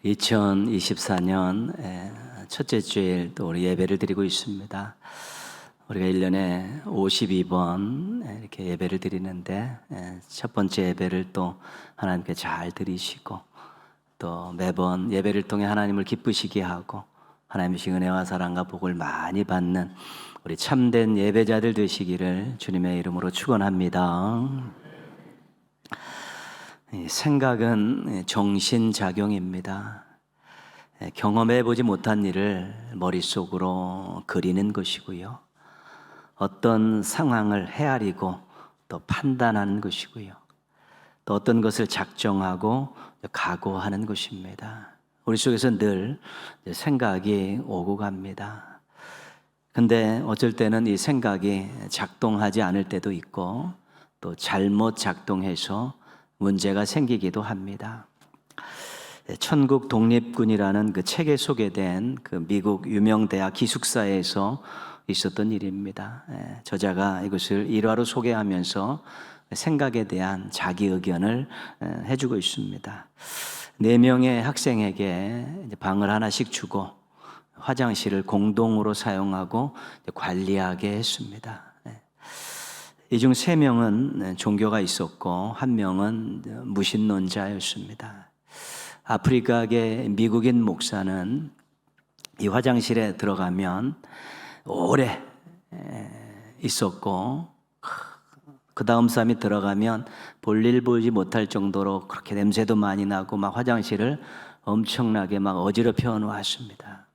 2024년 첫째 주일 또 우리 예배를 드리고 있습니다. 우리가 1년에 52번 이렇게 예배를 드리는데 첫 번째 예배를 또 하나님께 잘 드리시고 또 매번 예배를 통해 하나님을 기쁘시게 하고 하나님의 은혜와 사랑과 복을 많이 받는 우리 참된 예배자들 되시기를 주님의 이름으로 축원합니다. 생각은 정신작용입니다. 경험해보지 못한 일을 머릿속으로 그리는 것이고요. 어떤 상황을 헤아리고 또 판단하는 것이고요. 또 어떤 것을 작정하고 각오하는 것입니다. 우리 속에서 늘 생각이 오고 갑니다. 근데 어쩔 때는 이 생각이 작동하지 않을 때도 있고 또 잘못 작동해서 문제가 생기기도 합니다. 천국 독립군이라는 그 책에 소개된 그 미국 유명 대학 기숙사에서 있었던 일입니다. 저자가 이것을 일화로 소개하면서 생각에 대한 자기 의견을 해주고 있습니다. 4명의 학생에게 방을 하나씩 주고 화장실을 공동으로 사용하고 관리하게 했습니다. 이 중 3명은 종교가 있었고 1명은 무신론자였습니다. 아프리카계 미국인 목사는 이 화장실에 들어가면 오래 있었고 그 다음 사람이 들어가면 볼일 보지 못할 정도로 그렇게 냄새도 많이 나고 막 화장실을 엄청나게 막 어지럽혀 놓았습니다.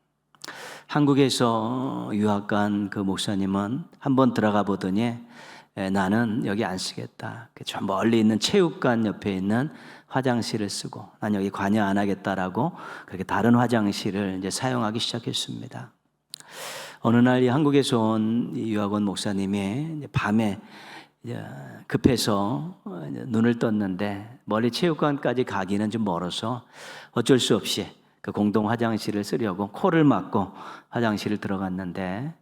한국에서 유학 간 그 목사님은 한번 들어가 보더니 나는 여기 안 쓰겠다. 저 멀리 있는 체육관 옆에 있는 화장실을 쓰고 난 여기 관여 안 하겠다라고 그렇게 다른 화장실을 이제 사용하기 시작했습니다. 어느 날 이 한국에서 온 유학원 목사님이 밤에 급해서 눈을 떴는데 멀리 체육관까지 가기는 좀 멀어서 어쩔 수 없이 그 공동 화장실을 쓰려고 코를 막고 화장실을 들어갔는데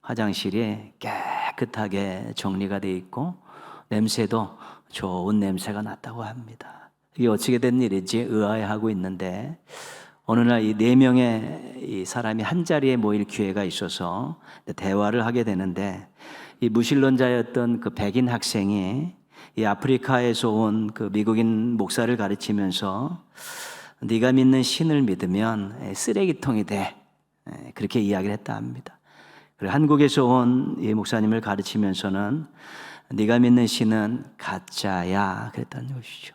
화장실이 깨끗하게 정리가 되어 있고 냄새도 좋은 냄새가 났다고 합니다. 이게 어떻게 된 일인지 의아해하고 있는데 어느 날 이 4명의 이 사람이 한 자리에 모일 기회가 있어서 대화를 하게 되는데 이 무신론자였던 그 백인 학생이 이 아프리카에서 온 그 미국인 목사를 가르치면서 네가 믿는 신을 믿으면 쓰레기통이 돼, 그렇게 이야기를 했다 합니다. 그리고 한국에서 온 이 목사님을 가르치면서는 네가 믿는 신은 가짜야 그랬다는 것이죠.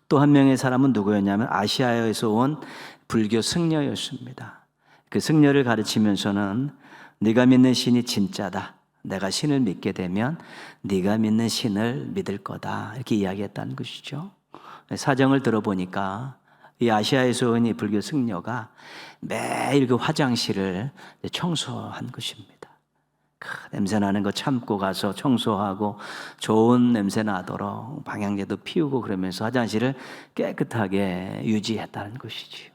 또 한 명의 사람은 누구였냐면 아시아에서 온 불교 승려였습니다. 그 승려를 가르치면서는 네가 믿는 신이 진짜다. 내가 신을 믿게 되면 네가 믿는 신을 믿을 거다. 이렇게 이야기했다는 것이죠. 사정을 들어보니까 이 아시아에서 온 이 불교 승려가 매일 그 화장실을 청소한 것입니다. 냄새 나는 거 참고 가서 청소하고 좋은 냄새 나도록 방향제도 피우고 그러면서 화장실을 깨끗하게 유지했다는 것이지요.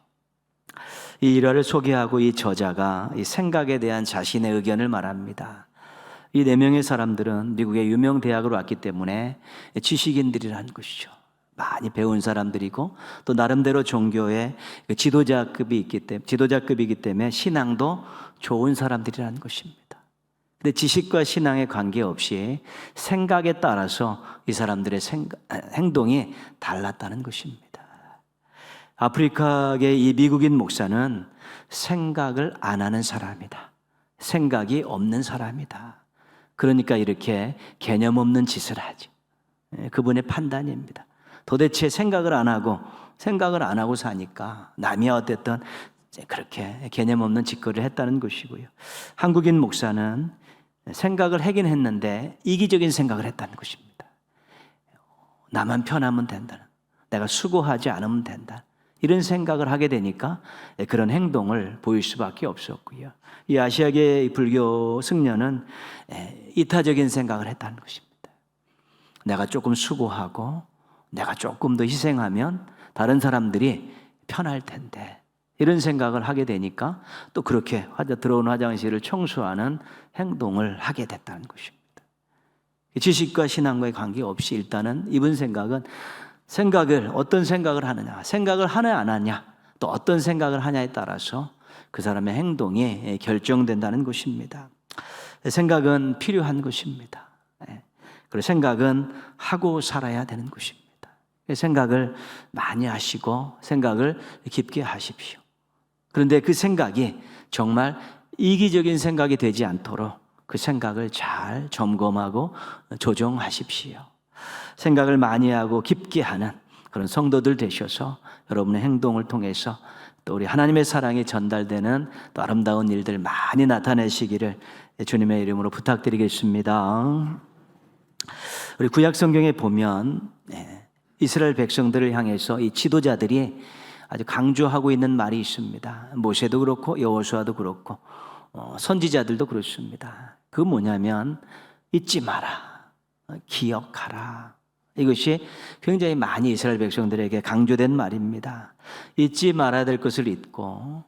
이 일화를 소개하고 이 저자가 이 생각에 대한 자신의 의견을 말합니다. 이 4명의 사람들은 미국의 유명 대학으로 왔기 때문에 지식인들이라는 것이죠. 많이 배운 사람들이고 또 나름대로 종교의 지도자급이기 때문에 신앙도 좋은 사람들이라는 것입니다. 근데 지식과 신앙에 관계없이 생각에 따라서 이 사람들의 행동이 달랐다는 것입니다. 아프리카의 이 미국인 목사는 생각을 안 하는 사람이다. 생각이 없는 사람이다. 그러니까 이렇게 개념 없는 짓을 하죠. 그분의 판단입니다. 도대체 생각을 안 하고 사니까 남이 어땠든 그렇게 개념 없는 짓거리를 했다는 것이고요. 한국인 목사는 생각을 하긴 했는데 이기적인 생각을 했다는 것입니다. 나만 편하면 된다. 내가 수고하지 않으면 된다. 이런 생각을 하게 되니까 그런 행동을 보일 수밖에 없었고요. 이 아시아계 불교 승려는 이타적인 생각을 했다는 것입니다. 내가 조금 수고하고 내가 조금 더 희생하면 다른 사람들이 편할 텐데 이런 생각을 하게 되니까 또 그렇게 들어온 화장실을 청소하는 행동을 하게 됐다는 것입니다. 지식과 신앙과의 관계없이 일단은 이분 생각은 어떤 생각을 하느냐, 생각을 하냐 안 하냐, 또 어떤 생각을 하냐에 따라서 그 사람의 행동이 결정된다는 것입니다. 생각은 필요한 것입니다. 그리고 생각은 하고 살아야 되는 것입니다. 생각을 많이 하시고 생각을 깊게 하십시오. 그런데 그 생각이 정말 이기적인 생각이 되지 않도록 그 생각을 잘 점검하고 조정하십시오. 생각을 많이 하고 깊게 하는 그런 성도들 되셔서 여러분의 행동을 통해서 또 우리 하나님의 사랑이 전달되는 또 아름다운 일들 많이 나타내시기를 주님의 이름으로 부탁드리겠습니다. 우리 구약 성경에 보면 이스라엘 백성들을 향해서 이 지도자들이 아주 강조하고 있는 말이 있습니다. 모세도 그렇고 여호수아도 그렇고 선지자들도 그렇습니다. 그 뭐냐면 잊지 마라, 기억하라. 이것이 굉장히 많이 이스라엘 백성들에게 강조된 말입니다. 잊지 말아야 될 것을 잊고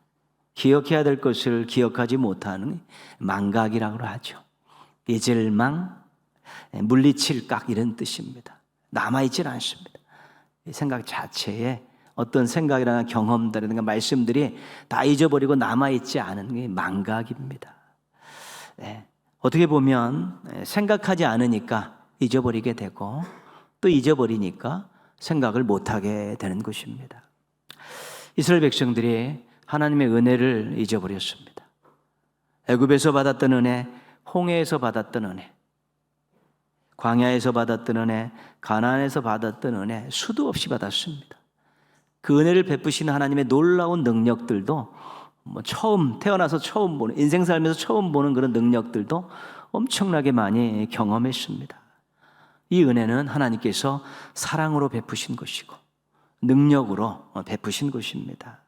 기억해야 될 것을 기억하지 못하는 망각이라고 하죠. 잊을 망, 물리칠 각 이런 뜻입니다. 남아있질 않습니다. 이 생각 자체에 어떤 생각이라든가 경험들이라든가 말씀들이 다 잊어버리고 남아있지 않은 게 망각입니다. 어떻게 보면 생각하지 않으니까 잊어버리게 되고 또 잊어버리니까 생각을 못하게 되는 것입니다. 이스라엘 백성들이 하나님의 은혜를 잊어버렸습니다. 애굽에서 받았던 은혜, 홍해에서 받았던 은혜, 광야에서 받았던 은혜, 가나안에서 받았던 은혜 수도 없이 받았습니다. 그 은혜를 베푸시는 하나님의 놀라운 능력들도 처음 태어나서 처음 보는, 인생 살면서 처음 보는 그런 능력들도 엄청나게 많이 경험했습니다. 이 은혜는 하나님께서 사랑으로 베푸신 것이고 능력으로 베푸신 것입니다.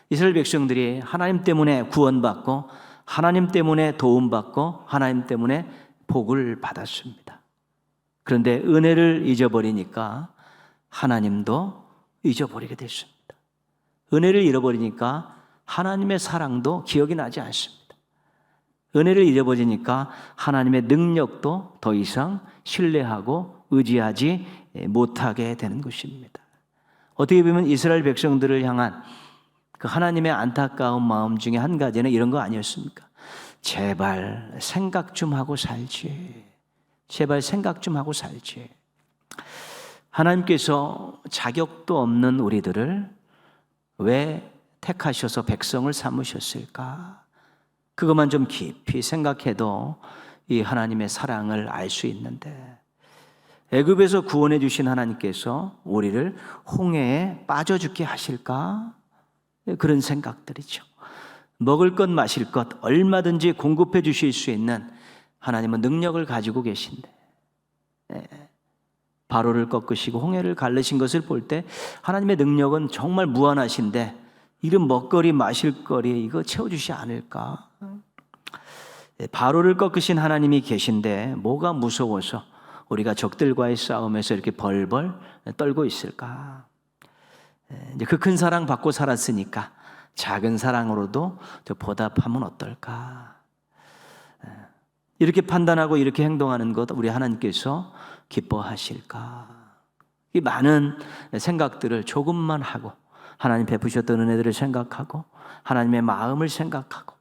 이스라엘 백성들이 하나님 때문에 구원받고 하나님 때문에 도움받고 하나님 때문에 복을 받았습니다. 그런데 은혜를 잊어버리니까 하나님도 잊어버리게 됐습니다. 은혜를 잃어버리니까 하나님의 사랑도 기억이 나지 않습니다. 은혜를 잃어버리니까 하나님의 능력도 더 이상 신뢰하고 의지하지 못하게 되는 것입니다. 어떻게 보면 이스라엘 백성들을 향한 그 하나님의 안타까운 마음 중에 한 가지는 이런 거 아니었습니까? 제발 생각 좀 하고 살지. 제발 생각 좀 하고 살지. 하나님께서 자격도 없는 우리들을 왜 택하셔서 백성을 삼으셨을까? 그것만 좀 깊이 생각해도 이 하나님의 사랑을 알 수 있는데 애굽에서 구원해 주신 하나님께서 우리를 홍해에 빠져 죽게 하실까? 그런 생각들이죠. 먹을 것 마실 것 얼마든지 공급해 주실 수 있는 하나님은 능력을 가지고 계신데 바로를 꺾으시고 홍해를 갈르신 것을 볼 때 하나님의 능력은 정말 무한하신데 이런 먹거리 마실거리 이거 채워주시 않을까? 바로를 꺾으신 하나님이 계신데 뭐가 무서워서 우리가 적들과의 싸움에서 이렇게 벌벌 떨고 있을까? 이제 그 큰 사랑 받고 살았으니까 작은 사랑으로도 보답하면 어떨까? 이렇게 판단하고 이렇게 행동하는 것 우리 하나님께서 기뻐하실까? 이 많은 생각들을 조금만 하고 하나님 베푸셨던 은혜들을 생각하고 하나님의 마음을 생각하고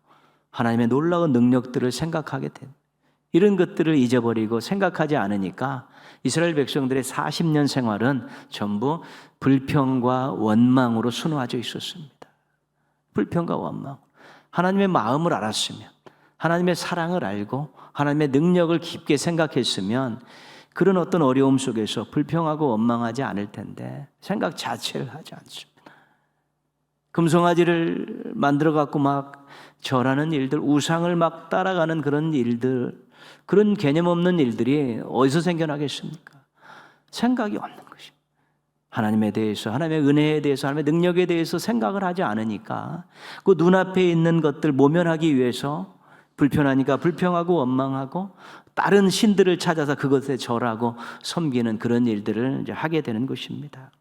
하나님의 놀라운 능력들을 생각하게 된 이런 것들을 잊어버리고 생각하지 않으니까 이스라엘 백성들의 40년 생활은 전부 불평과 원망으로 수놓아져 있었습니다. 불평과 원망. 하나님의 마음을 알았으면 하나님의 사랑을 알고 하나님의 능력을 깊게 생각했으면 그런 어떤 어려움 속에서 불평하고 원망하지 않을 텐데 생각 자체를 하지 않습니다. 금송아지를 만들어 갖고 막 절하는 일들, 우상을 막 따라가는 그런 일들, 그런 개념 없는 일들이 어디서 생겨나겠습니까? 생각이 없는 것입니다. 하나님에 대해서, 하나님의 은혜에 대해서, 하나님의 능력에 대해서 생각을 하지 않으니까 그 눈앞에 있는 것들 모면하기 위해서 불편하니까 불평하고 원망하고 다른 신들을 찾아서 그것에 절하고 섬기는 그런 일들을 이제 하게 되는 것입니다.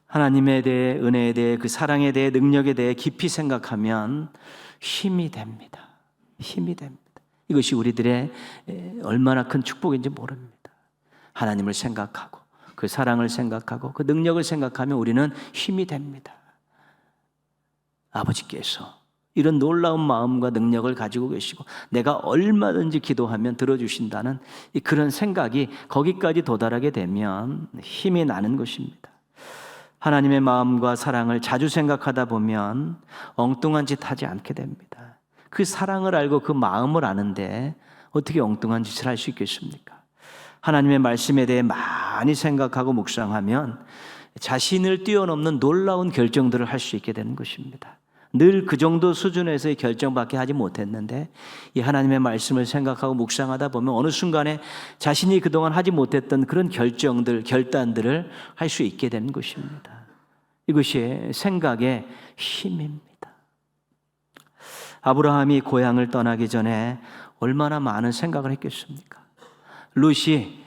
하나님에 대해, 은혜에 대해, 그 사랑에 대해, 능력에 대해 깊이 생각하면 힘이 됩니다. 힘이 됩니다. 이것이 우리들의 얼마나 큰 축복인지 모릅니다. 하나님을 생각하고 그 사랑을 생각하고 그 능력을 생각하면 우리는 힘이 됩니다. 아버지께서 이런 놀라운 마음과 능력을 가지고 계시고 내가 얼마든지 기도하면 들어주신다는 그런 생각이 거기까지 도달하게 되면 힘이 나는 것입니다. 하나님의 마음과 사랑을 자주 생각하다 보면 엉뚱한 짓 하지 않게 됩니다. 그 사랑을 알고 그 마음을 아는데 어떻게 엉뚱한 짓을 할 수 있겠습니까? 하나님의 말씀에 대해 많이 생각하고 묵상하면 자신을 뛰어넘는 놀라운 결정들을 할 수 있게 되는 것입니다. 늘 그 정도 수준에서의 결정밖에 하지 못했는데 이 하나님의 말씀을 생각하고 묵상하다 보면 어느 순간에 자신이 그동안 하지 못했던 그런 결정들, 결단들을 할 수 있게 되는 것입니다. 이것이 생각의 힘입니다. 아브라함이 고향을 떠나기 전에 얼마나 많은 생각을 했겠습니까? 룻이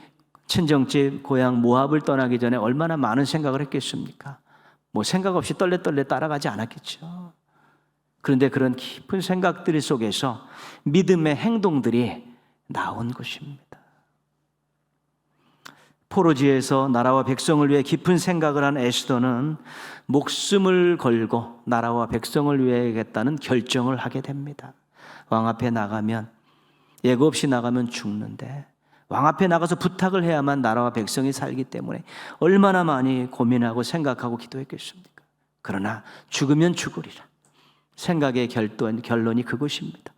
친정집 고향 모압을 떠나기 전에 얼마나 많은 생각을 했겠습니까? 생각 없이 떨레떨레 따라가지 않았겠죠. 그런데 그런 깊은 생각들 속에서 믿음의 행동들이 나온 것입니다. 포로지에서 나라와 백성을 위해 깊은 생각을 한 에스더는 목숨을 걸고 나라와 백성을 위해 하겠다는 결정을 하게 됩니다. 왕 앞에 나가면 예고 없이 나가면 죽는데 왕 앞에 나가서 부탁을 해야만 나라와 백성이 살기 때문에 얼마나 많이 고민하고 생각하고 기도했겠습니까? 그러나 죽으면 죽으리라. 생각의 결론이 그것입니다.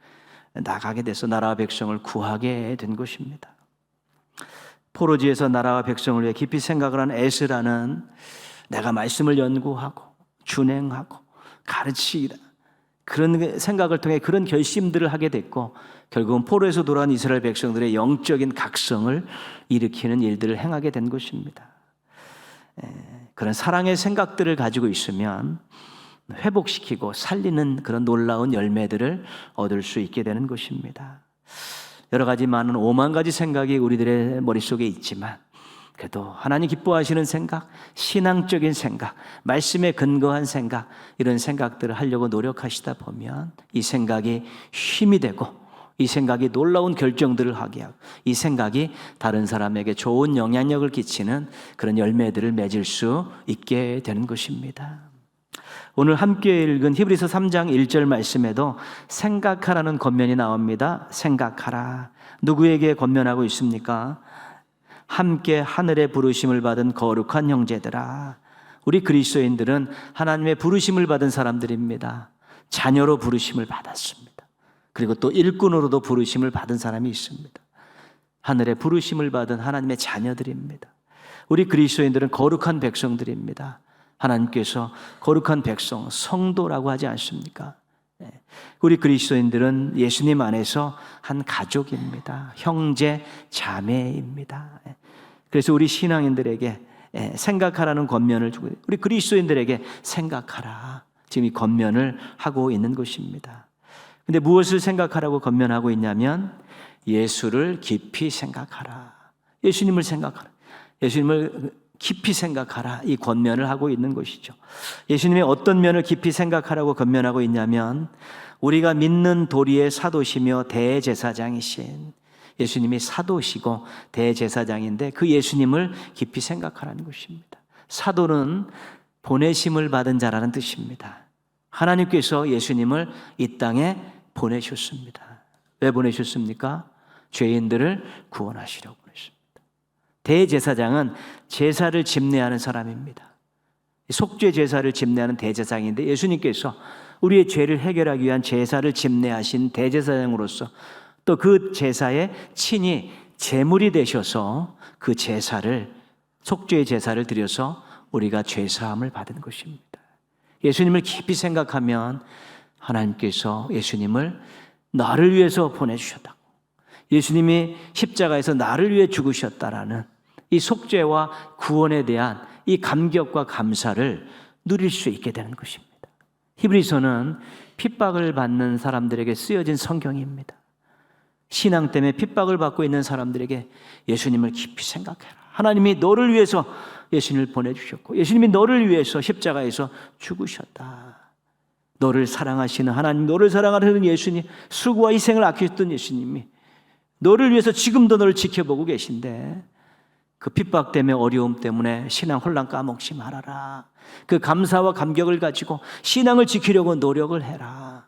나가게 돼서 나라와 백성을 구하게 된 것입니다. 포로지에서 나라와 백성을 위해 깊이 생각을 한 에스라는 내가 말씀을 연구하고 준행하고 가르치기다. 그런 생각을 통해 그런 결심들을 하게 됐고 결국은 포로에서 돌아온 이스라엘 백성들의 영적인 각성을 일으키는 일들을 행하게 된 것입니다. 그런 사랑의 생각들을 가지고 있으면 회복시키고 살리는 그런 놀라운 열매들을 얻을 수 있게 되는 것입니다. 여러 가지 많은 5만 가지 생각이 우리들의 머릿속에 있지만 그래도 하나님 기뻐하시는 생각, 신앙적인 생각, 말씀에 근거한 생각, 이런 생각들을 하려고 노력하시다 보면 이 생각이 힘이 되고 이 생각이 놀라운 결정들을 하게 하고 이 생각이 다른 사람에게 좋은 영향력을 끼치는 그런 열매들을 맺을 수 있게 되는 것입니다. 오늘 함께 읽은 히브리서 3장 1절 말씀에도 생각하라는 권면이 나옵니다. 생각하라. 누구에게 권면하고 있습니까? 함께 하늘의 부르심을 받은 거룩한 형제들아. 우리 그리스도인들은 하나님의 부르심을 받은 사람들입니다. 자녀로 부르심을 받았습니다. 그리고 또 일꾼으로도 부르심을 받은 사람이 있습니다. 하늘의 부르심을 받은 하나님의 자녀들입니다. 우리 그리스도인들은 거룩한 백성들입니다. 하나님께서 거룩한 백성, 성도라고 하지 않습니까? 우리 그리스도인들은 예수님 안에서 한 가족입니다. 형제, 자매입니다. 그래서 우리 신앙인들에게 생각하라는 권면을 주고 우리 그리스도인들에게 생각하라. 지금 이 권면을 하고 있는 것입니다. 근데 무엇을 생각하라고 권면하고 있냐면 예수를 깊이 생각하라. 예수님을 생각하라. 예수님을 깊이 생각하라. 이 권면을 하고 있는 것이죠. 예수님의 어떤 면을 깊이 생각하라고 권면하고 있냐면 우리가 믿는 도리의 사도시며 대제사장이신 예수님이 사도시고 대제사장인데 그 예수님을 깊이 생각하라는 것입니다. 사도는 보내심을 받은 자라는 뜻입니다. 하나님께서 예수님을 이 땅에 보내셨습니다. 왜 보내셨습니까? 죄인들을 구원하시려고 보내셨습니다. 대제사장은 제사를 집례하는 사람입니다. 속죄 제사를 집례하는 대제사장인데 예수님께서 우리의 죄를 해결하기 위한 제사를 집례하신 대제사장으로서 또 그 제사에 친히 제물이 되셔서 그 제사를 속죄의 제사를 드려서 우리가 죄사함을 받은 것입니다. 예수님을 깊이 생각하면 하나님께서 예수님을 나를 위해서 보내주셨다고, 예수님이 십자가에서 나를 위해 죽으셨다라는 이 속죄와 구원에 대한 이 감격과 감사를 누릴 수 있게 되는 것입니다. 히브리서는 핍박을 받는 사람들에게 쓰여진 성경입니다. 신앙 때문에 핍박을 받고 있는 사람들에게 예수님을 깊이 생각해라. 하나님이 너를 위해서 예수님을 보내주셨고 예수님이 너를 위해서 십자가에서 죽으셨다. 너를 사랑하시는 하나님, 너를 사랑하는 예수님, 수고와 희생을 아끼셨던 예수님이 너를 위해서 지금도 너를 지켜보고 계신데 그 핍박 때문에 어려움 때문에 신앙 혼란 까먹지 말아라. 그 감사와 감격을 가지고 신앙을 지키려고 노력을 해라.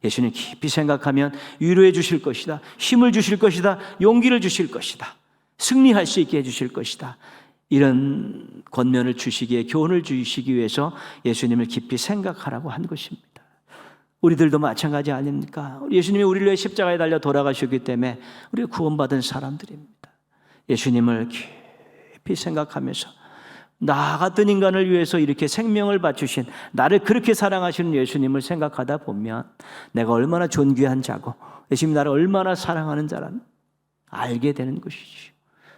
예수님 깊이 생각하면 위로해 주실 것이다. 힘을 주실 것이다. 용기를 주실 것이다. 승리할 수 있게 해주실 것이다. 이런 권면을 주시기에, 교훈을 주시기 위해서 예수님을 깊이 생각하라고 한 것입니다. 우리들도 마찬가지 아닙니까? 예수님이 우리를 위해 십자가에 달려 돌아가셨기 때문에 우리가 구원받은 사람들입니다. 예수님을 깊이 생각하면서 나 같은 인간을 위해서 이렇게 생명을 바치신, 나를 그렇게 사랑하시는 예수님을 생각하다 보면 내가 얼마나 존귀한 자고 예수님이 나를 얼마나 사랑하는 자라는 알게 되는 것이죠.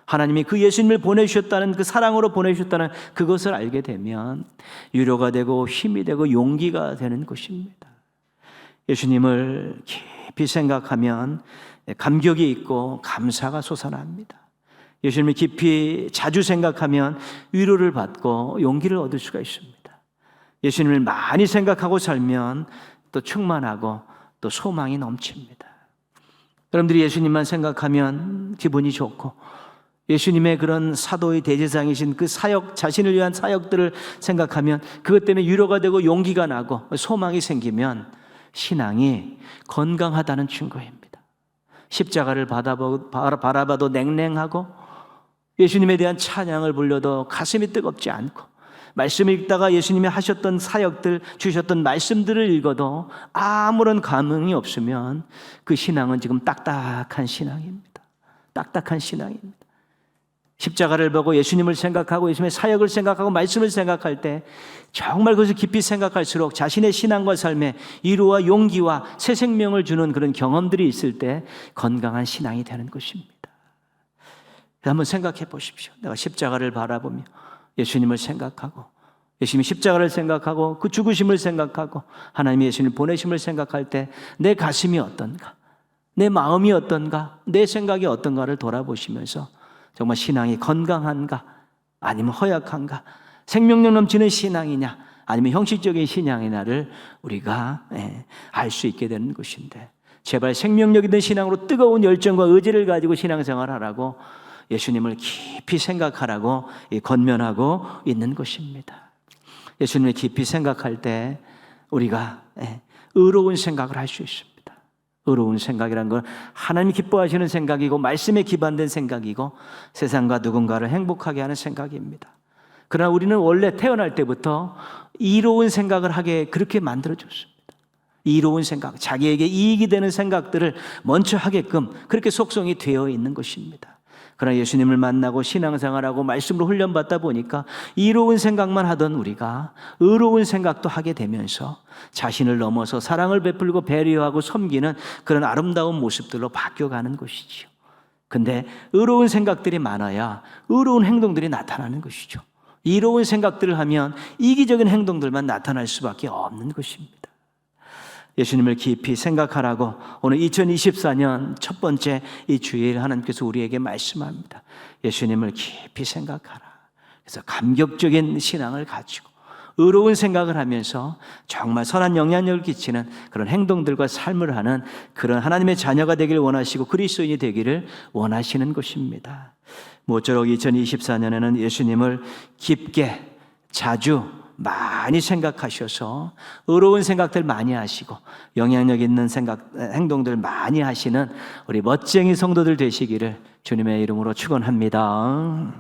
하나님이 그 예수님을 보내주셨다는, 그 사랑으로 보내주셨다는 그것을 알게 되면 위로가 되고 힘이 되고 용기가 되는 것입니다. 예수님을 깊이 생각하면 감격이 있고 감사가 솟아납니다. 예수님을 깊이 자주 생각하면 위로를 받고 용기를 얻을 수가 있습니다. 예수님을 많이 생각하고 살면 또 충만하고 또 소망이 넘칩니다. 여러분들이 예수님만 생각하면 기분이 좋고, 예수님의 그런 사도의 대제사장이신 그 사역, 자신을 위한 사역들을 생각하면 그것 때문에 위로가 되고 용기가 나고 소망이 생기면 신앙이 건강하다는 증거입니다. 십자가를 바라봐도 냉랭하고, 예수님에 대한 찬양을 불려도 가슴이 뜨겁지 않고, 말씀을 읽다가 예수님이 하셨던 사역들, 주셨던 말씀들을 읽어도 아무런 감흥이 없으면 그 신앙은 지금 딱딱한 신앙입니다. 딱딱한 신앙입니다. 십자가를 보고 예수님을 생각하고 예수님의 사역을 생각하고 말씀을 생각할 때 정말 그것을 깊이 생각할수록 자신의 신앙과 삶에 위로와 용기와 새 생명을 주는 그런 경험들이 있을 때 건강한 신앙이 되는 것입니다. 한번 생각해 보십시오. 내가 십자가를 바라보며 예수님을 생각하고, 예수님이 십자가를 생각하고 그 죽으심을 생각하고 하나님이 예수님을 보내심을 생각할 때 내 가슴이 어떤가, 내 마음이 어떤가, 내 생각이 어떤가를 돌아보시면서 정말 신앙이 건강한가, 아니면 허약한가, 생명력 넘치는 신앙이냐, 아니면 형식적인 신앙이냐를 우리가 알 수 있게 되는 것인데, 제발 생명력 있는 신앙으로 뜨거운 열정과 의지를 가지고 신앙생활하라고 예수님을 깊이 생각하라고 권면하고 있는 것입니다. 예수님을 깊이 생각할 때 우리가 의로운 생각을 할 수 있습니다. 의로운 생각이란 건 하나님이 기뻐하시는 생각이고 말씀에 기반된 생각이고 세상과 누군가를 행복하게 하는 생각입니다. 그러나 우리는 원래 태어날 때부터 이로운 생각을 하게 그렇게 만들어졌습니다. 이로운 생각, 자기에게 이익이 되는 생각들을 먼저 하게끔 그렇게 속성이 되어 있는 것입니다. 그러나 예수님을 만나고 신앙생활하고 말씀으로 훈련받다 보니까 이로운 생각만 하던 우리가 의로운 생각도 하게 되면서 자신을 넘어서 사랑을 베풀고 배려하고 섬기는 그런 아름다운 모습들로 바뀌어가는 것이지요. 근데 의로운 생각들이 많아야 의로운 행동들이 나타나는 것이죠. 이로운 생각들을 하면 이기적인 행동들만 나타날 수밖에 없는 것입니다. 예수님을 깊이 생각하라고 오늘 2024년 첫 번째 이 주일 하나님께서 우리에게 말씀합니다. 예수님을 깊이 생각하라. 그래서 감격적인 신앙을 가지고 의로운 생각을 하면서 정말 선한 영향력을 끼치는 그런 행동들과 삶을 하는 그런 하나님의 자녀가 되기를 원하시고 그리스도인이 되기를 원하시는 것입니다. 모쪼록 2024년에는 예수님을 깊게 자주 많이 생각하셔서 의로운 생각들 많이 하시고 영향력 있는 행동들 많이 하시는 우리 멋쟁이 성도들 되시기를 주님의 이름으로 축원합니다.